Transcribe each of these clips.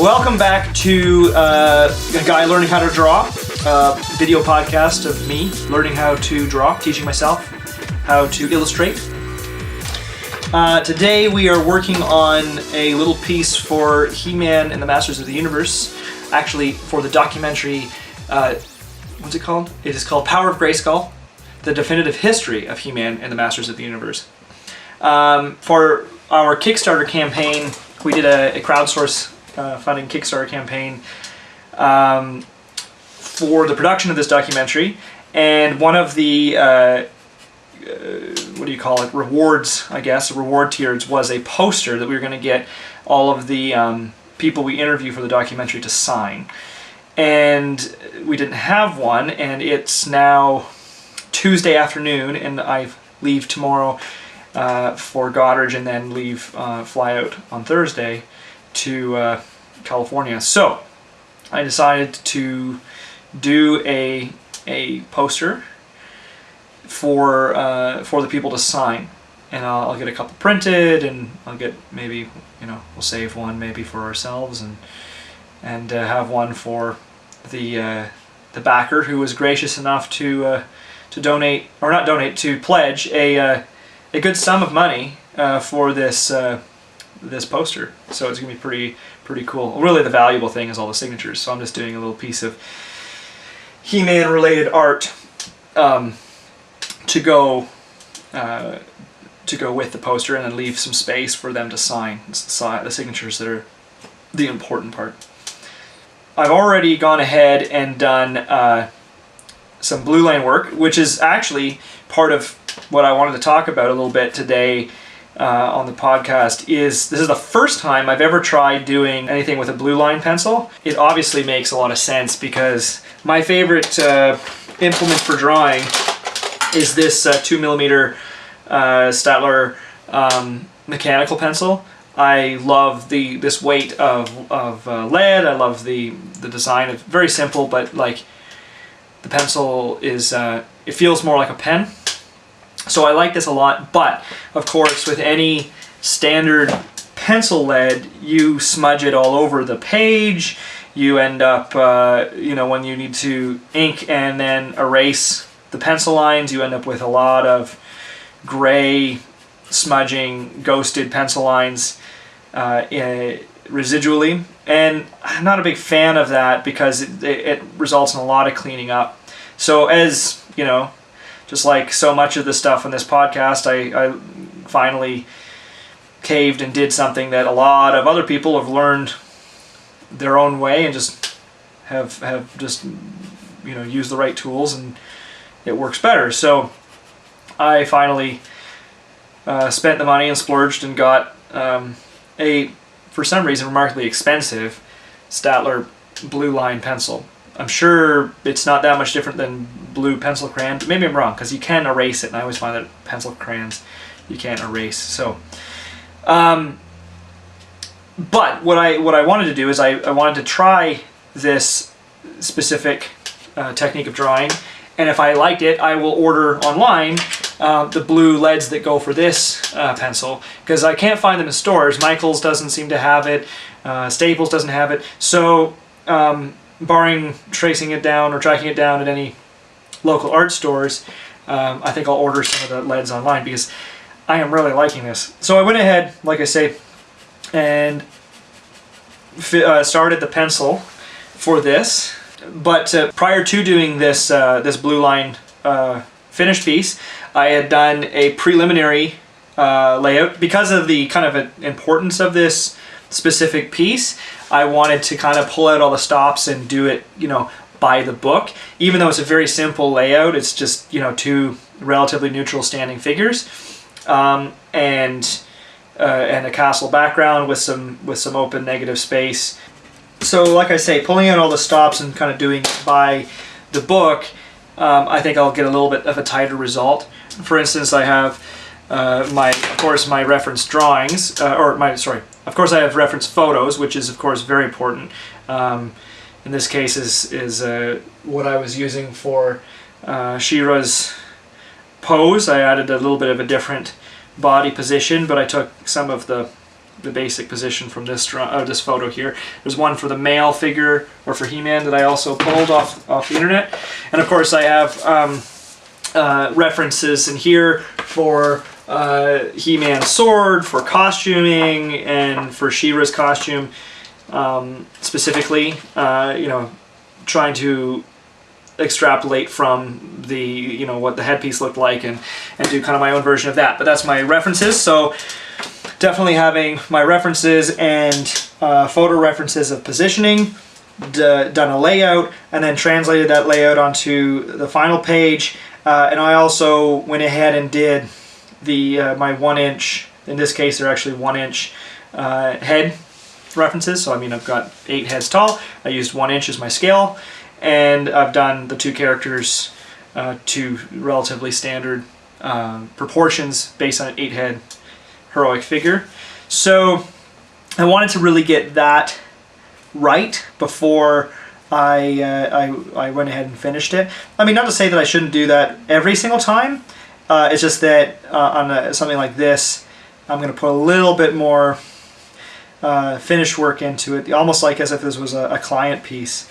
Welcome back to A Guy Learning How to Draw, a video podcast of me learning how to draw, teaching myself how to illustrate. Today we are working on a little piece for He-Man and the Masters of the Universe, actually for the documentary, what's it called? It is called Power of Grayskull, the definitive history of He-Man and the Masters of the Universe. For our Kickstarter campaign, we did a crowdsource funding Kickstarter campaign for the production of this documentary, and one of the what do you call it, rewards, I guess, reward tiers was a poster that we were going to get all of the people we interview for the documentary to sign, and we didn't have one, and it's now Tuesday afternoon, and I leave tomorrow for Goddard, and then fly out on Thursday to California. So I decided to do a poster for the people to sign, and I'll get a couple printed, and I'll get maybe, we'll save one maybe for ourselves, and have one for the backer who was gracious enough to donate, or not donate, to pledge a good sum of money for this poster. So it's gonna be pretty cool. Really, the valuable thing is all the signatures. So I'm just doing a little piece of He-Man related art to go with the poster, and then leave some space for them to sign. It's the signatures that are the important part. I've already gone ahead and done some blue line work, which is actually part of what I wanted to talk about a little bit today on the podcast. This is the first time I've ever tried doing anything with a blue line pencil. It obviously makes a lot of sense because my favorite implement for drawing is this 2mm Staedtler mechanical pencil. I love this weight of lead. I love the design. It's very simple, but like the pencil is, it feels more like a pen. So I like this a lot, but of course with any standard pencil lead, you smudge it all over the page. You end up, when you need to ink and then erase the pencil lines, you end up with a lot of gray, smudging, ghosted pencil lines residually. And I'm not a big fan of that because it results in a lot of cleaning up. So as, just like so much of the stuff on this podcast, I finally caved and did something that a lot of other people have learned their own way, and just have just used the right tools, and it works better. So I finally spent the money and splurged and got for some reason, remarkably expensive Staedtler blue line pencil. I'm sure it's not that much different than blue pencil crayon, but maybe I'm wrong, because you can erase it, and I always find that pencil crayons you can't erase. So, but what I wanted to do is I wanted to try this specific technique of drawing, and if I liked it, I will order online the blue leads that go for this pencil, because I can't find them in stores. Michael's doesn't seem to have it. Staples doesn't have it. So, barring tracing it down or tracking it down at any local art stores, I think I'll order some of the leads online because I am really liking this. So I went ahead, like I say, and started the pencil for this. But prior to doing this this blue line finished piece, I had done a preliminary layout. Because of the kind of importance of this specific piece, I wanted to kind of pull out all the stops and do it, by the book. Even though it's a very simple layout, it's just, two relatively neutral standing figures, and a castle background with some open negative space. So, like I say, pulling out all the stops and kind of doing it by the book, I think I'll get a little bit of a tighter result. For instance, I have my reference drawings, of course I have reference photos, which is of course very important. In this case is what I was using for She-Ra's pose. I added a little bit of a different body position, but I took some of the the basic position from this this photo here. There's one for the male figure, or for He-Man, that I also pulled off the internet. And of course I have references in here for He-Man's sword, for costuming, and for She-Ra's costume specifically, you know, trying to extrapolate from the, you know, what the headpiece looked like, and do kind of my own version of that. But that's my references. So definitely having my references and photo references of positioning, done a layout, and then translated that layout onto the final page. And I also went ahead and did the my 1 inch, in this case they're actually 1 inch head references. So I mean, I've got 8 heads tall. I used 1 inch as my scale, and I've done the 2 characters to relatively standard proportions based on an 8 head heroic figure. So I wanted to really get that right before I went ahead and finished it. I mean, not to say that I shouldn't do that every single time. It's just that on something like this, I'm going to put a little bit more finished work into it, almost like as if this was a client piece,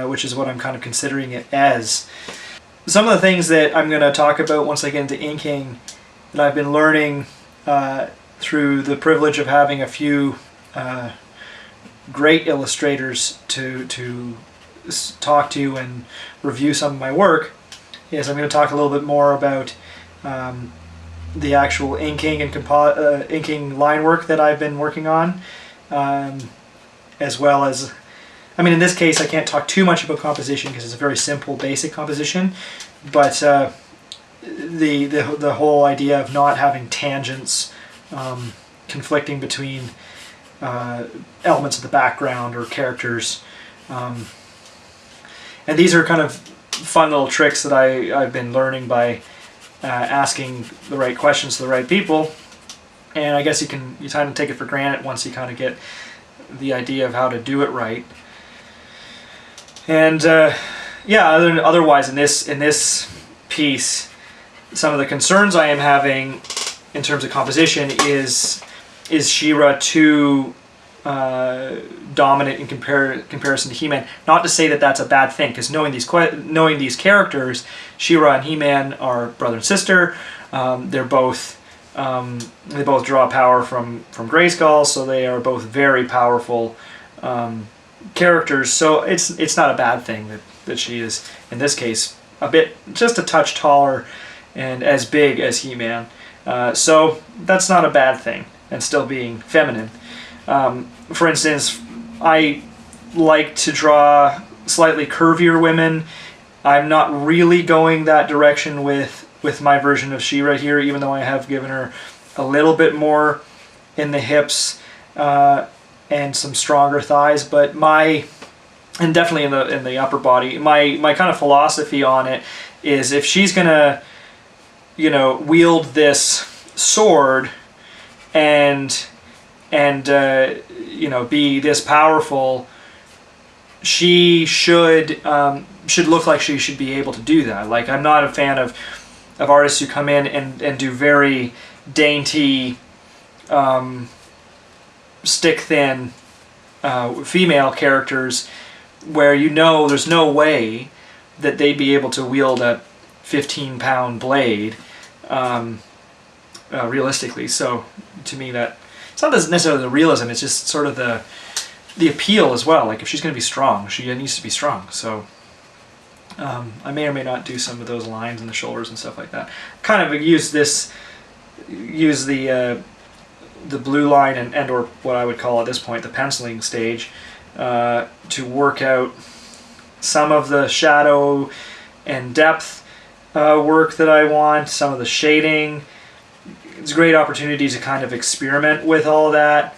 which is what I'm kind of considering it as. Some of the things that I'm going to talk about once I get into inking that I've been learning through the privilege of having a few great illustrators to talk to and review some of my work is I'm going to talk a little bit more about the actual inking and inking line work that I've been working on, as well as, I mean, in this case I can't talk too much about composition because it's a very simple basic composition, but the whole idea of not having tangents conflicting between elements of the background or characters, and these are kind of fun little tricks that I've been learning by asking the right questions to the right people, and I guess you kind of take it for granted once you kind of get the idea of how to do it right. And yeah, otherwise in this piece, some of the concerns I am having in terms of composition is She-Ra too dominant in comparison to He-Man? Not to say that that's a bad thing, because knowing these characters, She-Ra and He-Man are brother and sister. They both draw power from Grayskull, so they are both very powerful characters. So it's not a bad thing that she is, in this case, just a touch taller and as big as He-Man. So that's not a bad thing, and still being feminine. For instance, I like to draw slightly curvier women. I'm not really going that direction with my version of She-Ra here, even though I have given her a little bit more in the hips and some stronger thighs. But and definitely in the upper body, my kind of philosophy on it is, if she's gonna, you know, wield this sword and you know, be this powerful, she should look like she should be able to do that. Like, I'm not a fan of artists who come in and do very dainty, stick thin female characters where, you know, there's no way that they'd be able to wield a 15-pound blade realistically. So to me, that it's not necessarily the realism, it's just sort of the appeal as well. Like, if she's going to be strong, she needs to be strong. So I may or may not do some of those lines in the shoulders and stuff like that. Kind of use the blue line and or what I would call at this point the penciling stage to work out some of the shadow and depth work that I want, some of the shading. It's a great opportunity to kind of experiment with all of that,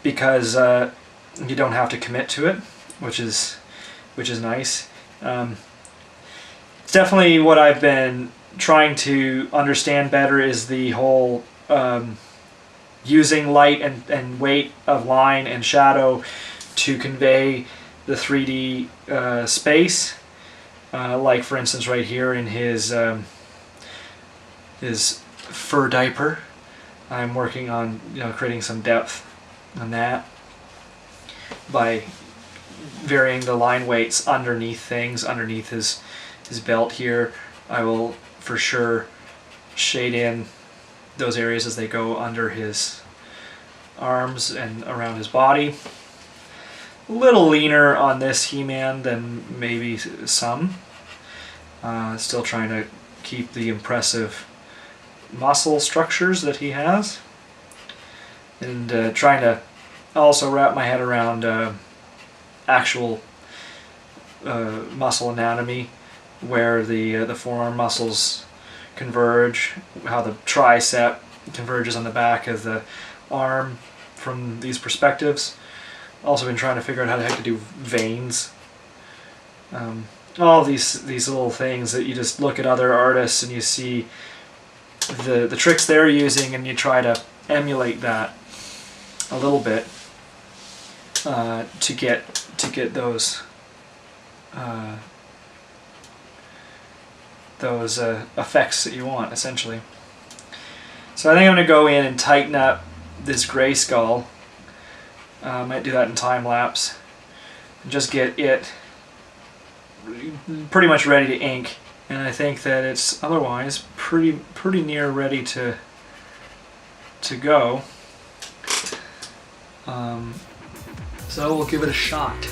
because you don't have to commit to it, which is nice. It's definitely what I've been trying to understand better, is the whole using light and weight of line and shadow to convey the 3D space. Like, for instance, right here in his fur diaper, I'm working on, you know, creating some depth on that by varying the line weights underneath things, underneath his belt here. I will for sure shade in those areas as they go under his arms and around his body. A little leaner on this He-Man than maybe some. Still trying to keep the impressive muscle structures that he has, and trying to also wrap my head around actual muscle anatomy, where the forearm muscles converge, how the tricep converges on the back of the arm from these perspectives. Also been trying to figure out how the heck to do veins. All these little things that you just look at other artists and you see the tricks they're using, and you try to emulate that a little bit to get those effects that you want, essentially. So I think I'm going to go in and tighten up this gray skull. Might do that in time lapse, and just get it pretty much ready to ink. And I think that it's otherwise pretty near ready to go. So we'll give it a shot.